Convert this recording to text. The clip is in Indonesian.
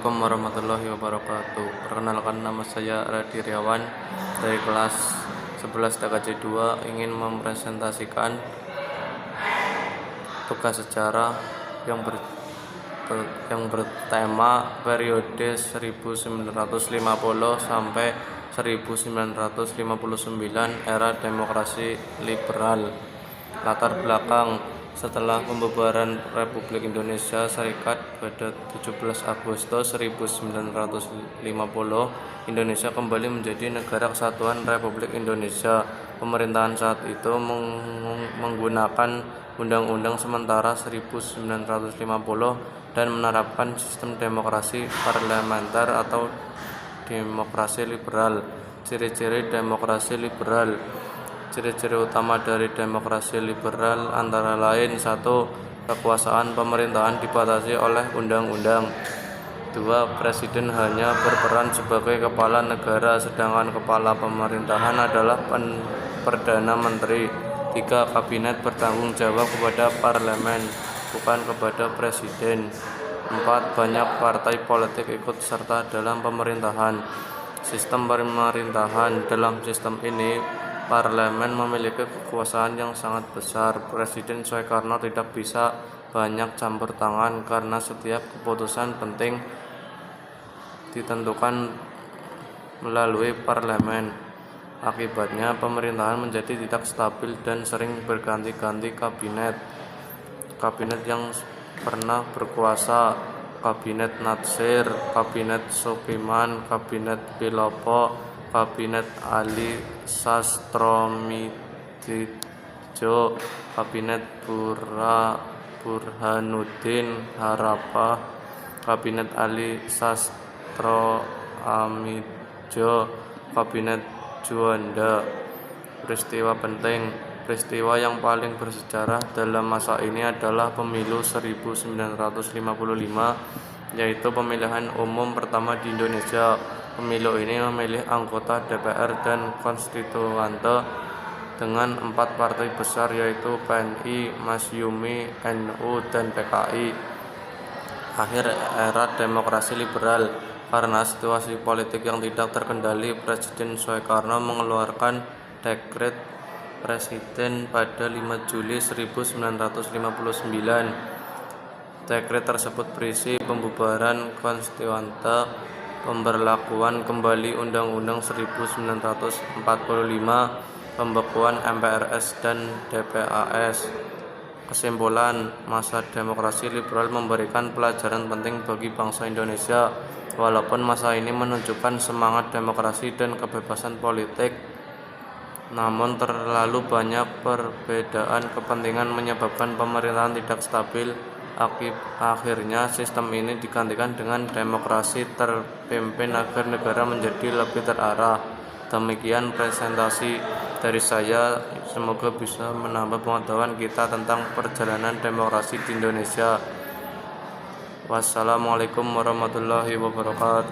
Assalamualaikum warahmatullahi wabarakatuh. Perkenalkan, nama saya Radi Riawan dari kelas 11 TKJ 2, ingin mempresentasikan tugas sejarah yang bertema periode 1950 sampai 1959, era demokrasi liberal. Latar belakang: setelah pembubaran Republik Indonesia Serikat pada 17 Agustus 1950, Indonesia kembali menjadi negara kesatuan Republik Indonesia. Pemerintahan saat itu menggunakan Undang-Undang Sementara 1950 dan menerapkan sistem demokrasi parlementer atau demokrasi liberal. Ciri-ciri demokrasi liberal. Ciri-ciri utama dari demokrasi liberal antara lain: 1. Kekuasaan pemerintahan dibatasi oleh undang-undang. 2. Presiden hanya berperan sebagai kepala negara, sedangkan kepala pemerintahan adalah Perdana Menteri. 3. Kabinet bertanggung jawab kepada parlemen, bukan kepada presiden. 4. Banyak partai politik ikut serta dalam pemerintahan. Sistem pemerintahan: dalam sistem ini, parlemen memiliki kekuasaan yang sangat besar. Presiden Soekarno tidak bisa banyak campur tangan karena setiap keputusan penting ditentukan melalui parlemen. Akibatnya, pemerintahan menjadi tidak stabil dan sering berganti-ganti kabinet. Kabinet yang pernah berkuasa: Kabinet Natsir, Kabinet Sukiman, Kabinet Pilopo, Kabinet Ali Sastroamidjojo, Kabinet Burhanuddin Harapah, Kabinet Ali Sastroamidjojo, Kabinet Juanda. Peristiwa penting: peristiwa yang paling bersejarah dalam masa ini adalah pemilu 1955, yaitu pemilihan umum pertama di Indonesia. Pemilu ini memilih anggota DPR dan konstituante dengan 4 partai besar, yaitu PNI, Masyumi, NU, dan PKI. Akhir era demokrasi liberal. Karena situasi politik yang tidak terkendali, Presiden Soekarno mengeluarkan dekret presiden pada 5 Juli 1959. Dekret tersebut berisi pembubaran konstituante, pemberlakuan kembali Undang-Undang 1945, pembekuan MPRS dan DPAS. Kesimpulan: masa demokrasi liberal memberikan pelajaran penting bagi bangsa Indonesia. Walaupun masa ini menunjukkan semangat demokrasi dan kebebasan politik, namun terlalu banyak perbedaan kepentingan menyebabkan pemerintahan tidak stabil. Akhirnya sistem ini digantikan dengan demokrasi terpimpin agar negara menjadi lebih terarah. Demikian presentasi dari saya, semoga bisa menambah pengetahuan kita tentang perjalanan demokrasi di Indonesia. Wassalamualaikum warahmatullahi wabarakatuh.